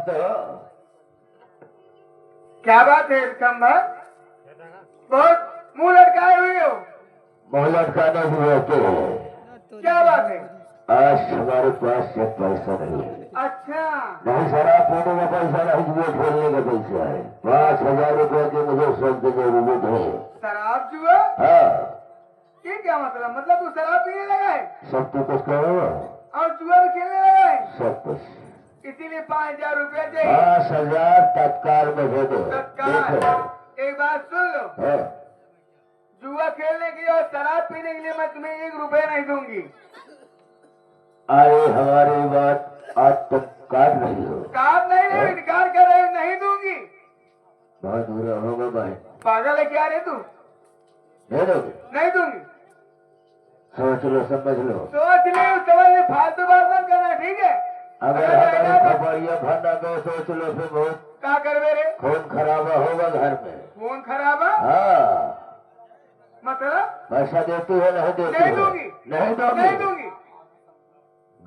जानते हो? क्या बात है विशंबर, बहुत मुंह लटकाए हुए हो। मुंह लटकाने हुए के क्या बात है? आज हमारे पास ये पैसा नहीं है। अच्छा, नहीं शराब पीने का पैसा नहीं, जुए खेलने का पैसा है। 5,000 रुपए के मुझे सब की जरूरत है। शराब जुआ? हाँ, ये क्या मतलब तू शराब पीने लगा है सब तो कुछ करो, और जुआ भी खेलने लगा है, सब कुछ। इसीलिए 5,000 रुपया चाहिए। 5,000 तत्काल में दे दो। तत्काल। एक बात सुन लो, हाँ, जुआ खेलने के लिए और शराब पीने के लिए मैं तुम्हें 1 रुपया नहीं दूंगी। अरे हमारी बात आज तक काट रही हो। काम नहीं ले, इनकार कर रहे हो, नहीं दूंगी। बहुत बुरा होगा भाई। पागल है क्या रे तू? दे दोगे? नहीं दूंगी। सोच लो, समझ लो। सोच ले, समझ ले, फालतू बात मत करना, ठीक है? अगर हमारी खबरिया भरना गए सोच लो, फिर बहुत क्या करवे रे? खून खराबा होगा घर में। फोन खराब है? हाँ, मतलब पैसा देती है नहीं देती नहीं है? दूंगी। नहीं दोगी? नहीं दूंगी।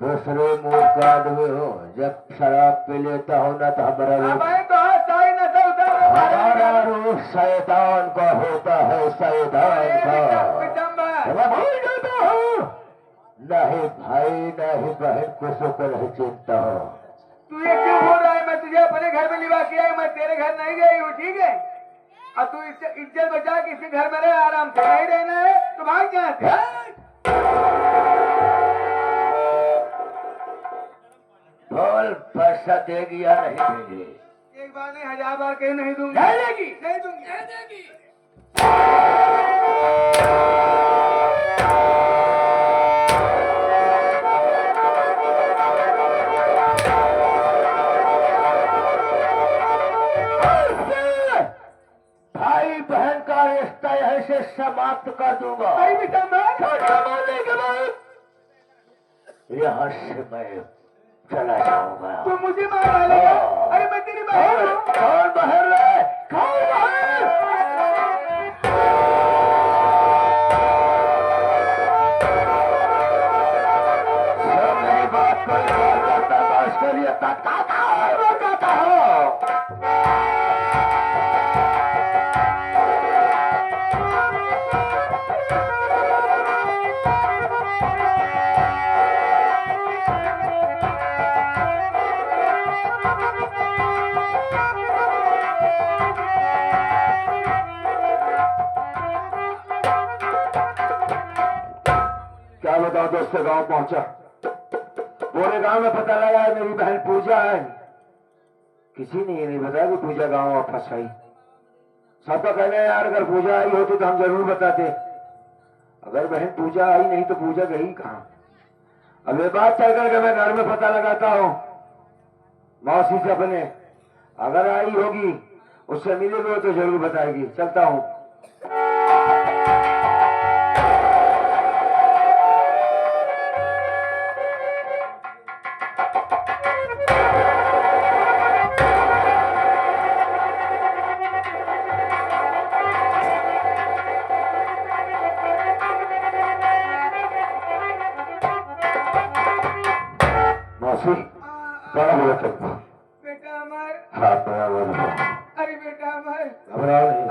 दूसरे मुंह का आदमी हो, जब शराब पी लेता हो ना तो हमारा अब रूप, आए तो हाथ साई नशा उतार। हमारा रूप शैतान का होता है, शैतान का। विशंबर, मैं भूल जाता हूँ। नहीं भाई नहीं बहन, किसी को नहीं चिंता हो। तू ये क्यों बोल रहा है? मैं तुझे अपने घर में लिवा के आई, मैं तेरे घर नहीं गई हूँ, ठीक है? अब तू इज्जत बचा के इसी घर में रहे, आराम से नहीं रहना है तो भाग यहाँ से। बोल, पैसा देगी या नहीं देगी? एक बार नहीं, 1000 बार कहीं नहीं दूंगी। नहीं देगी? नहीं दूंगी। नहीं देगी। भाई बहन का रिश्ता यहीं से समाप्त कर दूंगा। नहीं विशंबर, छोटा मानने के बाद यहाँ से मैं चला जाऊंगा। तू मुझे मार डालेगा? अरे मैं तेरी बहन हूँ। कौन बहन है? कौन बहन? सब मेरी बात को इग्नोर करता तो इसके लिए तत्काता हूँ, बताता हूँ। क्या बताओ दोस्त, गांव पहुंचा, पूरे गांव में पता लगा है मेरी बहन पूजा है। किसी ने ये नहीं बताया कि पूजा गांव वापस आई। सबका कहना है यार, अगर पूजा आई होती तो हम जरूर बताते। अगर बहन पूजा आई नहीं तो पूजा गई कहाँ? अब ये बात चल करके मैं घर में पता लगाता हूँ मौसी से अपने, अगर आई होगी उससे मिलेगी तो जरूर बताएगी। चलता हूँ। मौसी, बड़ा बोला तुमको। बेटा अमर, हाँ, बड़ा बोला। अरे बेटा अमर, घबराओ नहीं।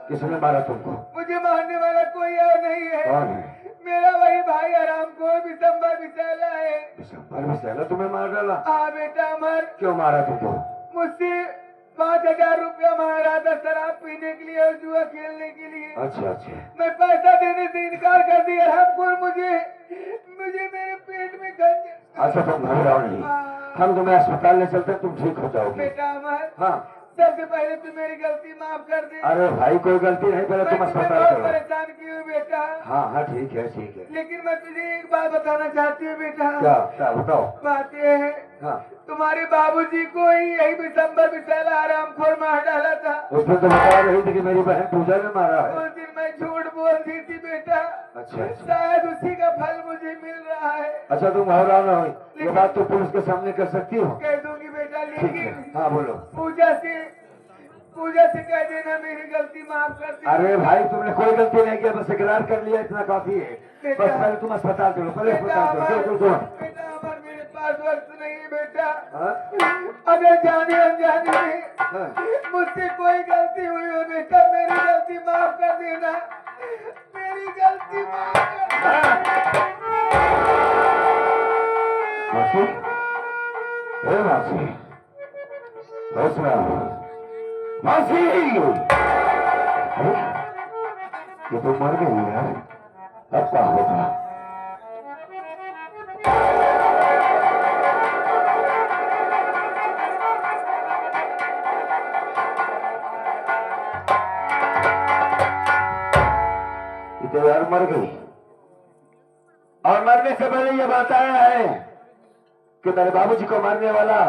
किसने मारा तुमको? मुझे मारने वाला कोई और नहीं है। कौन है? मेरा वही भाई आराम को विशंबर विशाला है। विशंबर विशाला तुम्हें मार डाला? हाँ बेटा अमर, क्यों मारा तुमको? मुझसे 5,000 रुपया मांग रहा था शराब पीने के लिए और जुआ खेलने के लिए। अच्छा अच्छा। मैं पैसा देने से इनकार कर दिया। हमको मुझे मुझे मेरे पेट में गंज। अच्छा तुम घबराओ नहीं, हम तुम्हें अस्पताल ले चलते हैं, तुम ठीक हो जाओगे। बेटा अमर, हाँ, सबसे पहले तू मेरी गलती माफ कर दे। अरे भाई कोई गलती नहीं, पहले तुम मैं तुम्हें अस्पताल बहुत चलो। परेशान की हूँ बेटा। हाँ हाँ ठीक है ठीक है। लेकिन मैं तुझे एक बात बताना चाहती हूँ बेटा। क्या क्या बताओ? बात ये है, हाँ, तुम्हारे बाबूजी को ही यही विशंबर विशाला आरामखोर मार डाला था। उसमें तो बता रही थी कि मेरी बहन पूजा ने मारा है। उस दिन मैं झूठ बोल दी थी बेटा। अच्छा। शायद उसी का फल मुझे मिल रहा है। अच्छा तुम घबराओ ना, ये बात तो पुलिस के सामने कर सकती हो। कह दूंगी बेटा, ठीक है। लेकिन हाँ बोलो। पूजा से कह देना मेरी गलती माफ कर दे। अरे भाई तुमने कोई गलती नहीं किया, बस इकरार कर लिया, इतना काफी है। बस पहले तुम अस्पताल चलो, पहले अस्पताल चलो। बेटा अमर, मेरे पास वक्त नहीं है बेटा। हाँ? अगर जाने अनजाने में मुझसे कोई गलती हुई हो बेटा, मेरी गलती माफ कर देना, मेरी गलती माफ कर देना। मासी, ए मासी, बस ना मासी। अरे ये तो मर गई यार, अब क्या होगा? ये तो यार मर गई, और मरने से पहले ये बात आया है कि तेरे बाबूजी को मारने वाला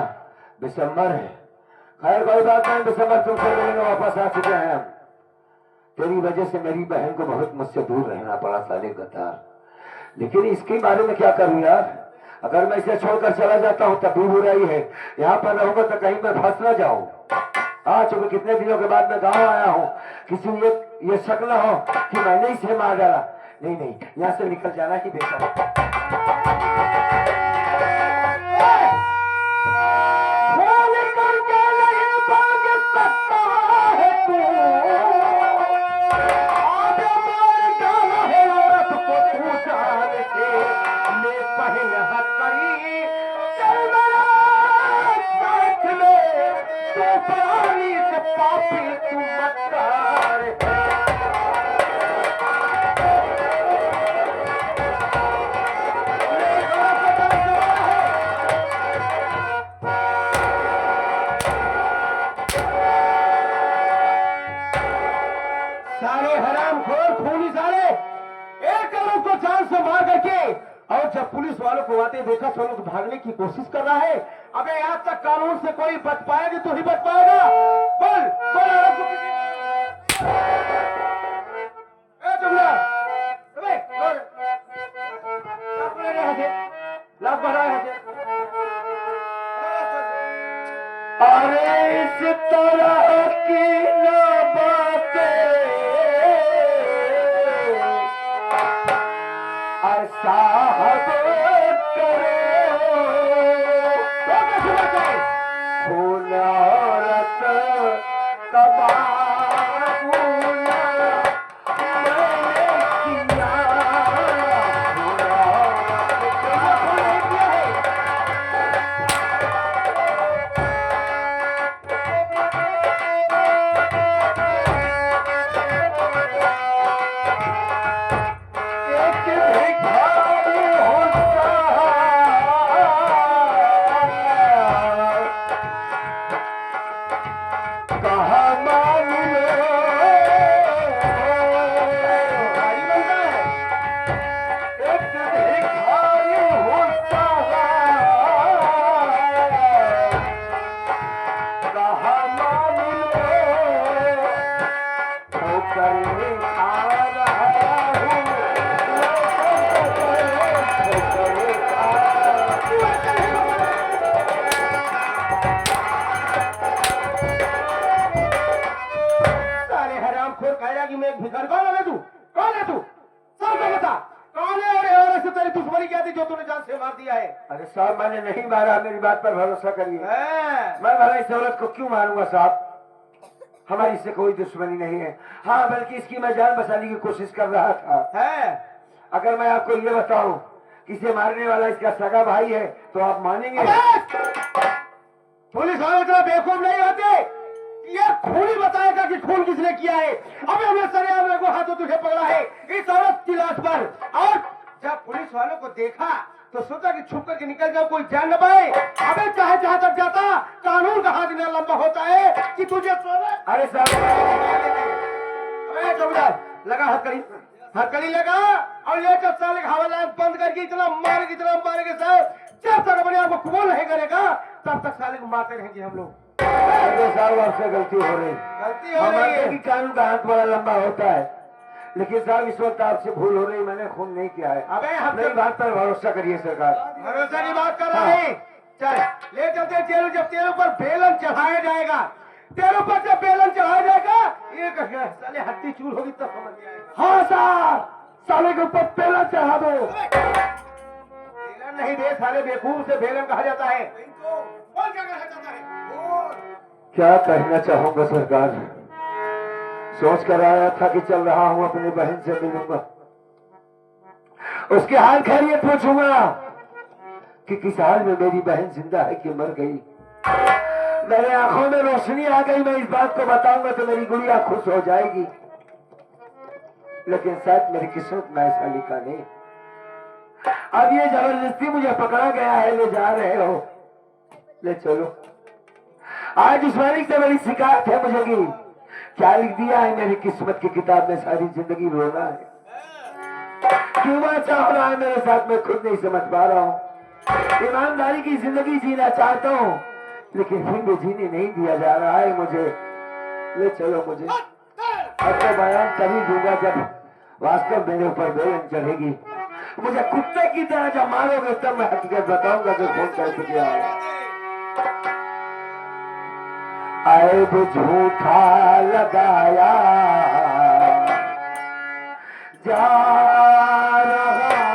बिशंबर है। खैर कोई बात नहीं, बिशंबर तुमसे मिलेंगे, वापस आ चुके हैं हम। तेरी वजह से मेरी बहन को बहुत मुझसे दूर रहना पड़ा साले गद्दार, लेकिन इसके बारे में क्या करूं यार? अगर मैं इसे छोड़कर चला जाता हूं तब भी बुराई है, यहाँ पर रहूंगा तो कहीं मैं फंस ना जाऊं। हाँ, चूंकि कितने दिनों के बाद मैं गांव आया हूँ, किसी ये शक न हो कि मैंने इसे मार डाला। नहीं नहीं, यहाँ से निकल जाना ही बेहतर है। सारे हरामखोर खूनी साले, एक लोग को जान से मार करके, और जब पुलिस वालों को आते देखा तो लोग भागने की कोशिश कर रहा है। अबे आज तक कानून से कोई बच पाएगी तो ही बच पाएगा। बोल बोल अरे इस तरह की न बातें साहब अरे साहब, मैंने नहीं मारा, मेरी बात पर भरोसा करिए। मैं भला इस औरत को क्यों मारूंगा साहब? हमारी इससे कोई दुश्मनी नहीं है। हाँ, बल्कि इसकी मैं जान बचाने की कोशिश कर रहा था। अगर मैं आपको ये बताऊं कि इसे मारने वाला इसका सगा भाई है तो आप मानेंगे? पुलिस वाले इतना बेवकूफ नहीं होते, ये खूनी बताएगा कि खून किसने किया है। अबे हमें सरेआम को हाथों तुझे पकड़ा है इस औरत की लाश पर, और जब पुलिस वालों को देखा तो सोचा कि छुप करके निकल जाओ, कोई जान न पाए। अबे चाहे जहां तक जाता, कानून का हाथ इतना लंबा होता है कि तुझे अरे साहब, अबे चौकीदार लगा हथकड़ी लगा और ले जब साले हवाला बंद करके इतना मारेंगे साहब, जब तक अपने आप को कबूल नहीं करेगा तब तक साले को मारते रहेंगे हम लोग। साहब, आपसे गलती हो रही है। कानून का हाथ बड़ा लंबा होता है, लेकिन साहब इस वक्त आपसे भूल हो रही, मैंने खून नहीं किया है। अबे हम मेरी बात पर भरोसा करिए सरकार। भरोसा की बात कर रहा है। चल ले चलते जेल, जब तेरे ऊपर बेलन चढ़ाया जाएगा, तेरे ऊपर जब बेलन चढ़ाया जाएगा, एक साले हड्डी चूर होगी तब समझ जाएगा। हाँ साहब, साले के ऊपर बेलन चढ़ा दो। बेलन नहीं दे साले, बेवकूफ से बेलन कहा जाता है। कौन क्या कहा जाता है? क्या कहना चाहूंगा सरकार। सोच कर आया था कि चल रहा हूं अपनी बहन से मिलूंगा, उसके हाल खैरियत पूछूंगा कि किस हाल में मेरी बहन जिंदा है कि मर गई। मेरे आंखों में रोशनी आ गई, मैं इस बात को बताऊंगा तो मेरी गुड़िया खुश हो जाएगी, लेकिन शायद मेरी किस्मत में ऐसा लिखा नहीं। अब ये जबरदस्ती मुझे पकड़ा गया है, ले जा रहे हो, ले चलो। आज उस मालिक से बड़ी शिकायत है मुझे कि क्या लिख दिया है मेरी किस्मत की किताब में, सारी जिंदगी रोना है। क्यों चाह रहा है मेरे साथ, मैं खुद नहीं समझ पा रहा हूँ। ईमानदारी की जिंदगी जीना चाहता हूँ, लेकिन फिर भी जीने नहीं दिया जा रहा है मुझे। ले चलो मुझे। अब तो बयान तभी दूंगा जब वास्तव मेरे ऊपर बेलन चढ़ेगी। मुझे कुत्ते की तरह जब मारोगे तब मैं हकीकत बताऊंगा कि कौन कैसे किया है। ऐब झूठा लगाया जा रहा है,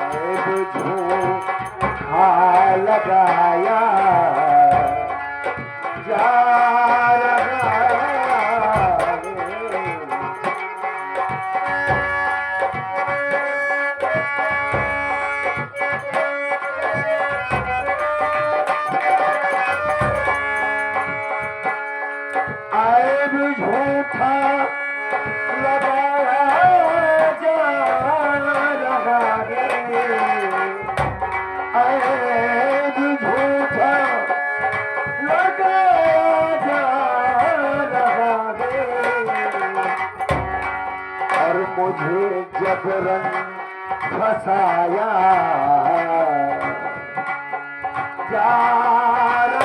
ऐब झूठा लगाया जा रहा मुझे जबरन फसाया जा